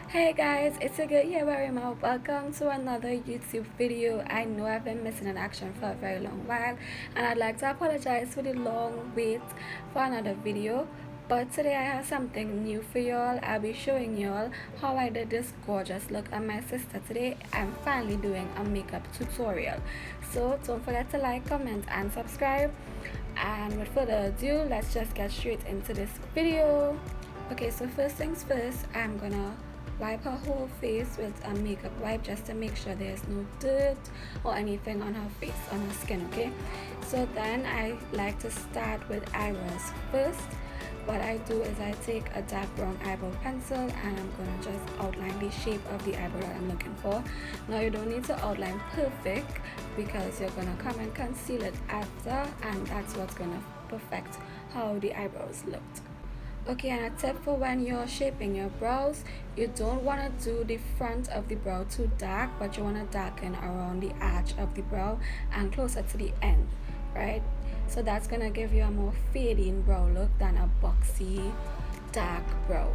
Hey guys, it's a good HairbyRhema. Welcome to another YouTube video. I know I've been missing an action for a very long while, and I'd like to apologize for the long wait for another video. But today I have something new for y'all. I'll be showing y'all how I did this gorgeous look on my sister today. I'm finally doing a makeup tutorial. So don't forget to like, comment, and subscribe. And with further ado, let's just get straight into this video. Okay, so first things first, I'm gonna wipe her whole face with a makeup wipe just to make sure there's no dirt or anything on her face, on her skin. Okay, so then I like to start with eyebrows first. What I do is I take a dark brown eyebrow pencil and I'm gonna just outline the shape of the eyebrow that I'm looking for. Now you don't need to outline perfect because you're gonna come and conceal it after, and that's what's gonna perfect how the eyebrows looked. Okay, and a tip for when you're shaping your brows, you don't want to do the front of the brow too dark, but you want to darken around the arch of the brow and closer to the end, right? So that's going to give you a more fading brow look than a boxy dark brow.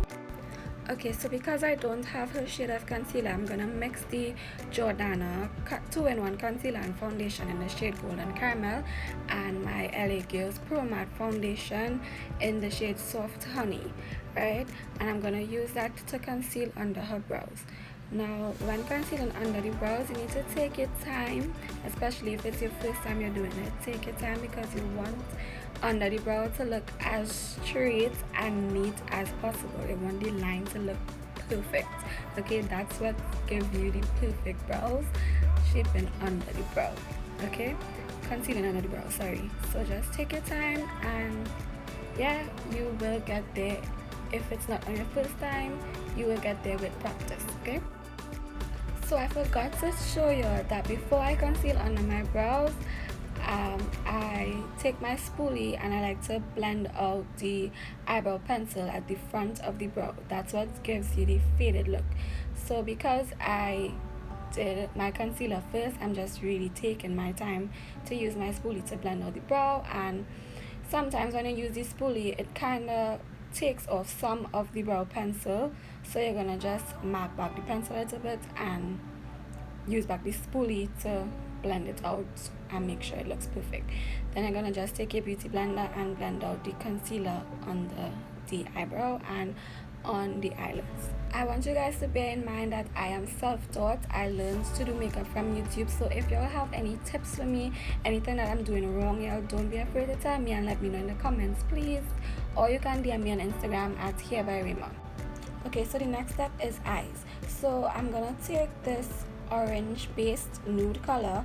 Okay, so because I don't have her shade of concealer, I'm gonna mix the Jordana 2-in-1 concealer and foundation in the shade Golden Caramel and my LA Girls Pro Matte foundation in the shade Soft Honey, right? And I'm gonna use that to conceal under her brows. Now, when concealing under the brows, you need to take your time, especially if it's your first time you're doing it. Take your time because you want under the brow to look as straight and neat as possible. You want the line to look perfect. Okay, that's what gives you the perfect brows, shaping under the brow. Okay, concealing under the brow, sorry. So just take your time and yeah, you will get there. If it's not on your first time, you will get there with practice. Okay, so I forgot to show you that before I conceal under my brows, I take my spoolie and I like to blend out the eyebrow pencil at the front of the brow. That's what gives you the faded look. So because I did my concealer first, I'm just really taking my time to use my spoolie to blend out the brow. And sometimes when you use the spoolie, it kind of takes off some of the brow pencil, so you're gonna just mark back the pencil a little bit and use back the spoolie to blend it out and make sure it looks perfect. Then I'm gonna just take a beauty blender and blend out the concealer under the eyebrow and on the eyelids. I want you guys to bear in mind that I am self-taught. I learned to do makeup from YouTube, so if y'all have any tips for me, anything that I'm doing wrong, y'all don't be afraid to tell me and let me know in the comments, please. Or you can DM me on Instagram at HairbyRhema. Okay, so the next step is eyes. So I'm gonna take this orange based nude color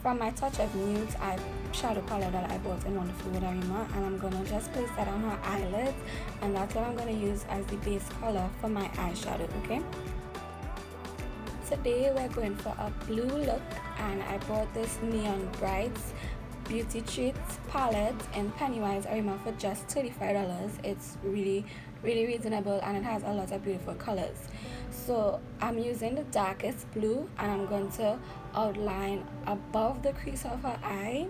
from my Touch of Nudes eyeshadow palette that I bought in Wonderful World, and I'm gonna just place that on her eyelids, and that's what I'm gonna use as the base color for my eyeshadow. Okay, today we're going for a blue look, and I bought this Neon Brights Beauty Treats palette in Pennywise Wonderful World for just $35. It's really reasonable and it has a lot of beautiful colors. So I'm using the darkest blue and I'm going to outline above the crease of her eye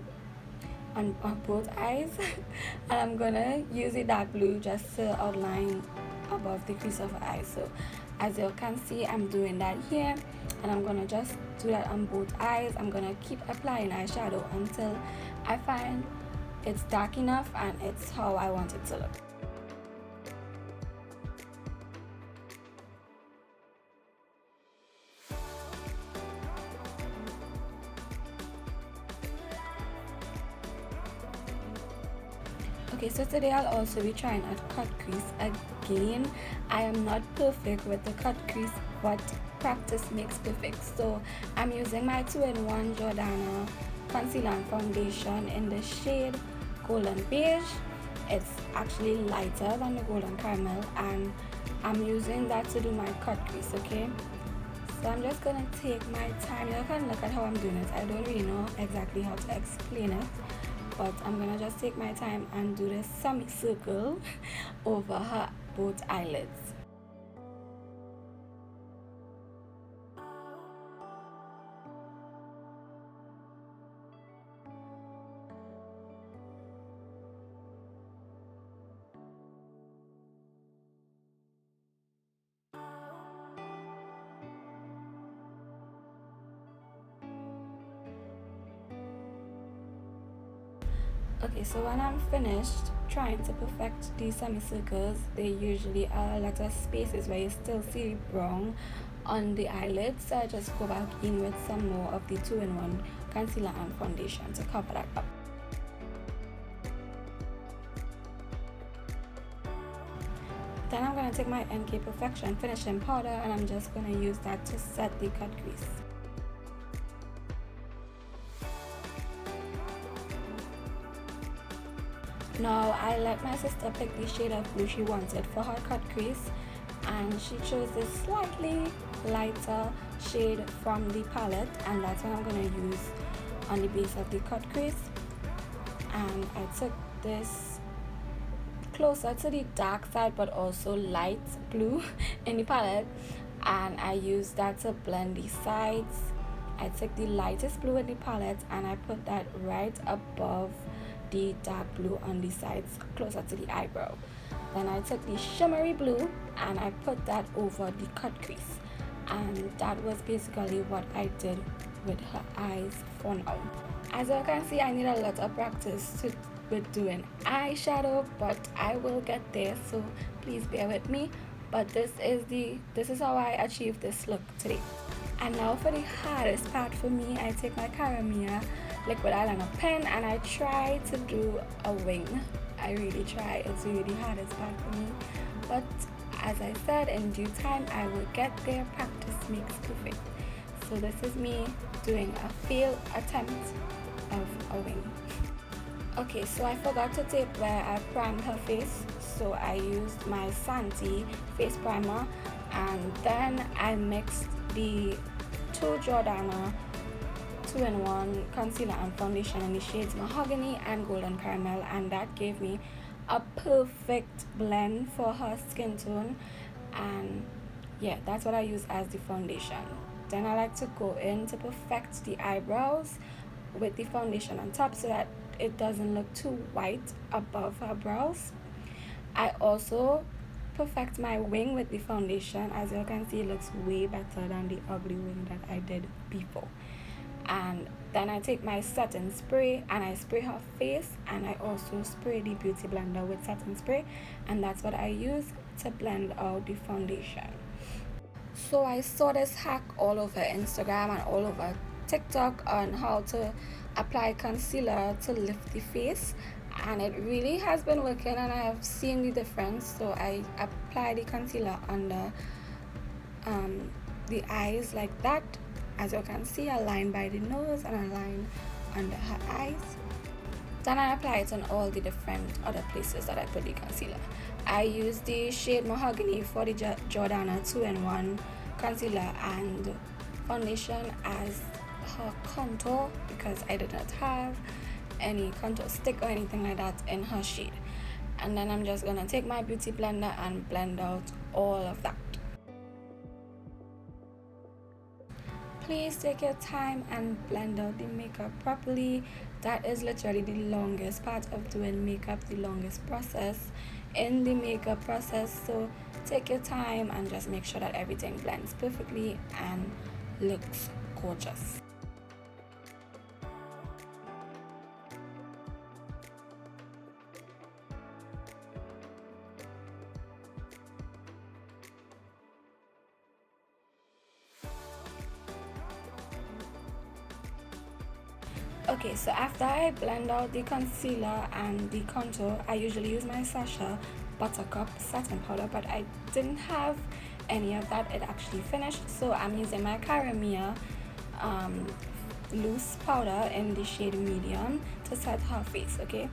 on both eyes and I'm gonna use the dark blue just to outline above the crease of her eye. So as you can see, I'm doing that here and I'm gonna just do that on both eyes. I'm gonna keep applying eyeshadow until I find it's dark enough and it's how I want it to look. Okay, so today I'll also be trying a cut crease again. I am not perfect with the cut crease, but practice makes perfect. So I'm using my 2-in-1 Jordana concealer and foundation in the shade Golden Beige. It's actually lighter than the Golden Caramel, and I'm using that to do my cut crease. Okay, so I'm just gonna take my time. You can look at how I'm doing it. I don't really know exactly how to explain it, but I'm gonna just take my time and do this semicircle over her both eyelids. Okay, so when I'm finished trying to perfect these semicircles, there usually are a lot of spaces where you still see brown on the eyelids, so I just go back in with some more of the 2-in-1 concealer and foundation to cover that up. Then I'm going to take my NK Perfection finishing powder and I'm just going to use that to set the cut crease. Now I let my sister pick the shade of blue she wanted for her cut crease, and she chose this slightly lighter shade from the palette, and that's what I'm going to use on the base of the cut crease. And I took this closer to the dark side but also light blue in the palette, and I used that to blend the sides. I took the lightest blue in the palette and I put that right above the dark blue on the sides closer to the eyebrow. Then I took the shimmery blue and I put that over the cut crease, and that was basically what I did with her eyes for now. As you can see, I need a lot of practice with doing eyeshadow, but I will get there, so please bear with me. But this is how I achieved this look today. And now for the hardest part for me, I take my HairbyRhema liquid eyeliner pen and I try to do a wing. I really try. It's really the hardest part for me, but as I said, in due time I will get there. Practice makes perfect. So this is me doing a failed attempt of a wing. Okay, so I forgot to tape where I primed her face, so I used my Santi face primer and then I mixed the two Jordana 2-in-1 concealer and foundation in the shades Mahogany and Golden Caramel, and that gave me a perfect blend for her skin tone. And yeah, that's what I use as the foundation. Then I like to go in to perfect the eyebrows with the foundation on top so that it doesn't look too white above her brows. I also perfect my wing with the foundation. As you can see, it looks way better than the ugly wing that I did before. And then I take my setting spray and I spray her face, and I also spray the beauty blender with setting spray, and that's what I use to blend out the foundation. So I saw this hack all over Instagram and all over TikTok on how to apply concealer to lift the face, and it really has been working and I have seen the difference. So I apply the concealer under the eyes like that. As you can see, a line by the nose and a line under her eyes. Then I apply it on all the different other places that I put the concealer. I use the shade Mahogany for the Jordana 2-in-1 concealer and foundation as her contour because I did not have any contour stick or anything like that in her shade. And then I'm just gonna take my beauty blender and blend out all of that. Please take your time and blend out the makeup properly. That is literally the longest part of doing makeup, the longest process in the makeup process. So take your time and just make sure that everything blends perfectly and looks gorgeous. Okay, so after I blend out the concealer and the contour, I usually use my Sasha Buttercup satin powder, but I didn't have any of that. It actually finished, so I'm using my HairbyRhema loose powder in the shade medium to set her face. Okay,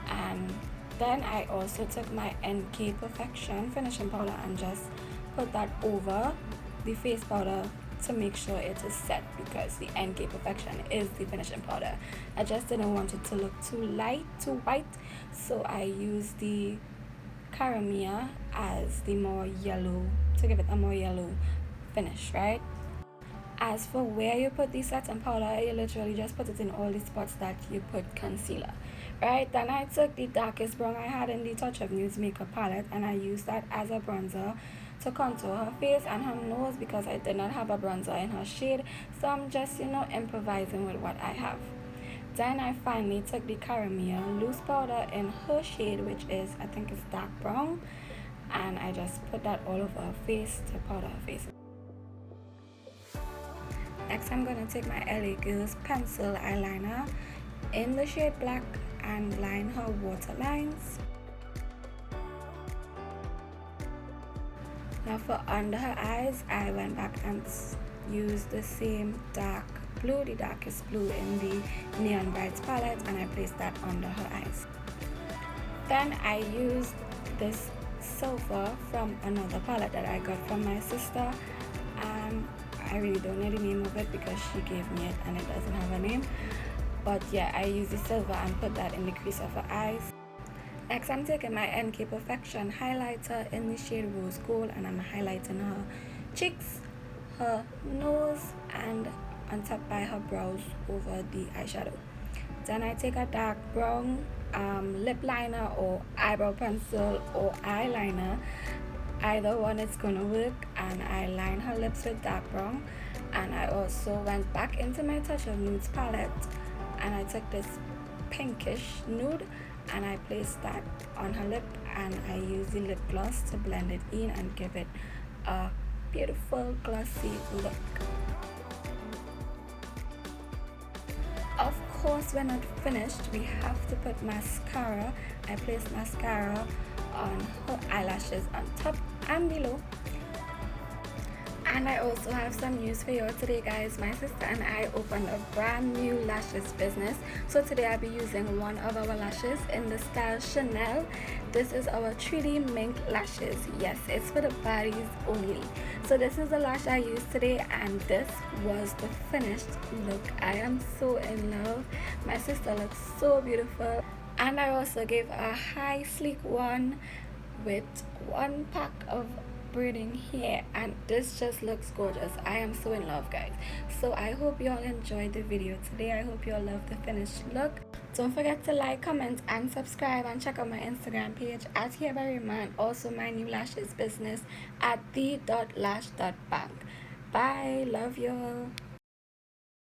and then I also took my NK Perfection finishing powder and just put that over the face powder to make sure it is set, because the NK Perfection is the finishing powder. I just didn't want it to look too light, too white, so I used the HairbyRhema as the more yellow, to give it a more yellow finish, right? As for where you put the satin powder, you literally just put it in all the spots that you put concealer, right? Then I took the darkest brown I had in the Touch of Nude makeup palette and I used that as a bronzer to contour her face and her nose because I did not have a bronzer in her shade, so I'm just improvising with what I have. Then I finally took the caramel loose powder in her shade, which is, I think it's dark brown, and I just put that all over her face to powder her face. Next, I'm going to take my LA Girls pencil eyeliner in the shade black and line her waterlines. Now for under her eyes, I went back and used the same dark blue, the darkest blue in the Neon Brights palette, and I placed that under her eyes. Then I used this silver from another palette that I got from my sister, and I really don't know the name of it because she gave me it and it doesn't have a name. But yeah, I used the silver and put that in the crease of her eyes. Next, I'm taking my NK Perfection highlighter in the shade Rose Gold, and I'm highlighting her cheeks, her nose, and on top by her brows over the eyeshadow. Then I take a dark brown lip liner or eyebrow pencil or eyeliner, either one is gonna work, and I line her lips with dark brown. And I also went back into my Touch of Nudes palette and I took this pinkish nude and I placed that on her lip, and I used the lip gloss to blend it in and give it a beautiful glossy look. Of course, we're not finished. We have to put mascara. I placed mascara on her eyelashes on top and below. And I also have some news for you today, guys. My sister and I opened a brand new lashes business. So today I'll be using one of our lashes in the style Chanel. This is our 3D mink lashes. Yes, it's for the bodies only. So this is the lash I used today, and this was the finished look. I am so in love. My sister looks so beautiful. And I also gave a high sleek one with one pack of braiding hair, and this just looks gorgeous. I am so in love, guys. So I hope you all enjoyed the video today. I hope you all love the finished look. Don't forget to like, comment, and subscribe, and check out my Instagram page at HairbyRhema, and also my new lashes business at the.lash.bank. Bye, love you all.